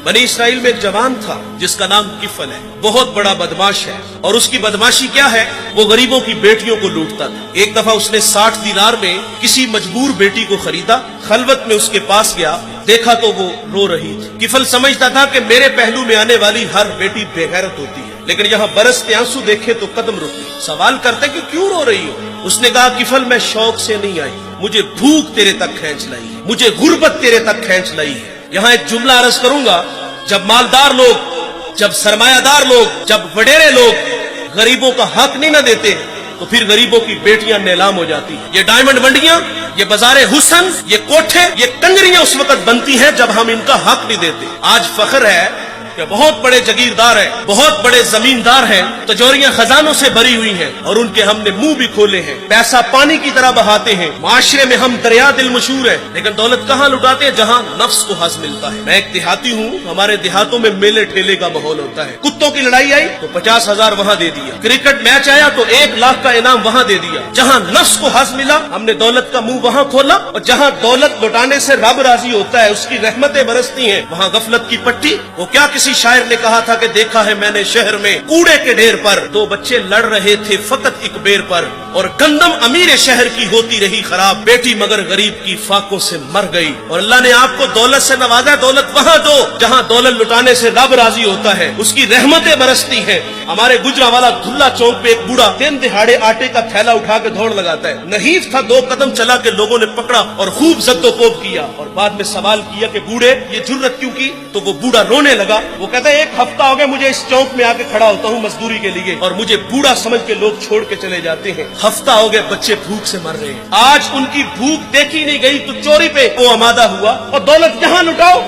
बनी इसराइल में एक जवान था जिसका नाम किफल है, बहुत बड़ा बदमाश है। और उसकी बदमाशी क्या है, वो गरीबों की बेटियों को लूटता था। एक दफा उसने 60 दिनार में किसी मजबूर बेटी को खरीदा, खलवत में उसके पास गया, देखा तो वो रो रही थी। किफल समझता था कि मेरे पहलू में आने वाली हर बेटी बेगैरत होती है, लेकिन यहाँ बरसते आंसू देखे तो कदम रुक गए। सवाल करते कि क्यों रो रही हो? उसने कहा किफल मैं शौक से नहीं आई, मुझे भूख तेरे तक खींच लाई है, मुझे गुर्बत तेरे तक खींच लाई है। यहाँ एक जुमला अर्ज करूंगा, जब मालदार लोग, जब सरमायादार लोग, जब वडेरे लोग गरीबों का हक नहीं न देते तो फिर गरीबों की बेटियां नीलाम हो जाती हैं। ये डायमंड मंडियां, ये बाजारे हुसन, ये कोठे, ये कंजरियां उस वक्त बनती हैं जब हम इनका हक नहीं देते। आज फख्र है कि बहुत बड़े जगीरदार हैं, बहुत बड़े जमींदार हैं, तिजोरियां खजानों से भरी हुई हैं और उनके हमने मुंह भी खोले हैं, पैसा पानी की तरह बहाते हैं। माशरे में हम दरिया दिल मशहूर है, लेकिन दौलत कहाँ लुटाते हैं? जहाँ नफ्स को हज मिलता है। मैं एक देहाती हूँ, हमारे देहातों में मेले ठेले का माहौल होता है। कुत्तों की लड़ाई आई तो 50,000 वहाँ दे दिया, क्रिकेट मैच आया तो 1 लाख का इनाम वहाँ दे दिया। जहाँ नफ्स को हज मिला हमने दौलत का मुंह वहाँ खोला, और जहाँ दौलत लुटाने से रब राजी होता है, उसकी रहमतें बरसती हैं, वहाँ गफलत की पट्टी। वो क्या किसी शायर ने कहा था कि देखा है मैंने शहर में कूड़े के ढेर पर 2 बच्चे लड़ रहे थे फकत एक बेर पर, और गंदम अमीर शहर की होती रही खराब, बेटी मगर गरीब की फाकों से मर गई। और अल्लाह ने आपको दौलत से नवाजा, दौलत वहाँ दो जहाँ दौलत लुटाने से रब राजी होता है, उसकी रहमतें बरसती हैं। हमारे गुजरावाला धुल्ला चौक पे एक बूढ़ा दिन दिहाड़े आटे का थैला उठा के दौड़ लगाता है। नहीफ था, 2 कदम चला के लोगों ने पकड़ा और खूब जद्दोपोब किया, और बाद में सवाल किया कि बूढ़े ये जुर्रत क्यों की? तो वो बूढ़ा रोने लगा। वो कहता है 1 हफ्ता हो गया मुझे इस चौक में आके खड़ा होता हूँ मजदूरी के लिए, और मुझे बूढ़ा समझ के लोग छोड़ के चले जाते हैं। हफ्ता हो गया बच्चे भूख से मर रहे हैं। आज उनकी भूख देखी नहीं गई तो चोरी पे वो आमादा हुआ, और दौलत जहाँ लुटाओ।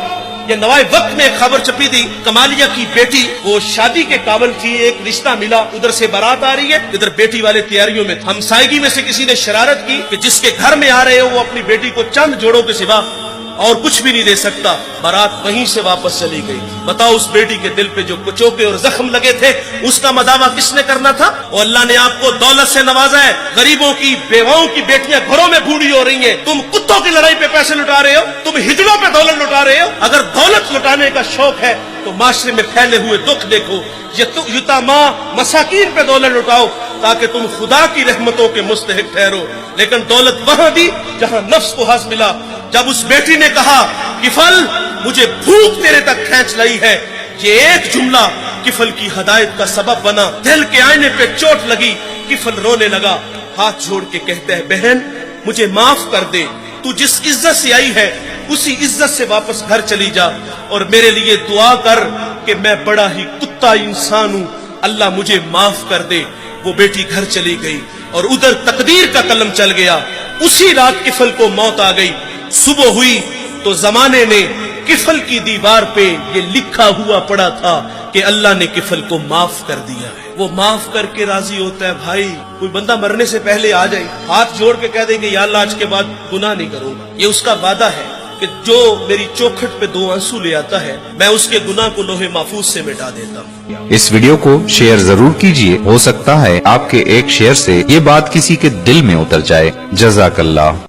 ये नवाए वक्त में एक खबर छपी थी, कमालिया की बेटी वो शादी के काबिल थी, एक रिश्ता मिला, उधर से बारात आ रही है, इधर बेटी वाले तैयारियों में। हमसायगी में से किसी ने शरारत की कि जिसके घर में आ रहे हो वो अपनी बेटी को चंद जोड़ों के सिवा और कुछ भी नहीं दे सकता। बारात वहीं से वापस चली गई। बताओ उस बेटी के दिल पे जो कुचोके और जख्म लगे थे, उसका मदावा किसने करना था? और अल्लाह ने आपको दौलत से नवाजा है। गरीबों की बेवाओं की बेटियां घरों में बूढ़ी हो रही हैं, तुम कुत्तों की लड़ाई पे पैसे लुटा रहे हो, तुम हिजड़ों पे दौलत लुटा रहे हो। अगर दौलत लुटाने का शौक है तो माशरे में फैले हुए दुख देखो, युतामा मसाकीन पे दौलत लुटाओ ताकि तुम खुदा की रहमतों के मुस्तहिक ठहरो। लेकिन दौलत वहां दी जहां नफ्स को हज मिला। जब उस बेटी ने कहा किफल मुझे भूख तेरे तक खींच लाई है, ये एक जुमला किफल की हदायत का सबब बना। दिल के आईने पे चोट लगी, किफल रोने लगा, हाथ जोड़ के कहता है बहन मुझे माफ कर दे, तू जिस इज्जत से आई है उसी इज्जत से वापस घर चली जा, और मेरे लिए दुआ कर कि मैं बड़ा ही कुत्ता इंसान हूँ, अल्लाह मुझे माफ कर दे। वो बेटी घर चली गई और उधर तकदीर का कलम चल गया। उसी रात किफल को मौत आ गई। सुबह हुई तो जमाने ने किफल की दीवार पे ये लिखा हुआ पड़ा था कि अल्लाह ने किफल को माफ कर दिया है। वो माफ करके राजी होता है। भाई कोई बंदा मरने से पहले आ जाए, हाथ जोड़ के कह दे कि या अल्लाह आज के बाद गुनाह नहीं करूंगा, ये उसका वादा है कि जो मेरी चौखट पे 2 आंसू ले आता है मैं उसके गुनाह को लोहे महफूज से मिटा देता हूँ। इस वीडियो को शेयर जरूर कीजिए, हो सकता है आपके एक शेयर से ये बात किसी के दिल में उतर जाए। जज़ाकल्लाह।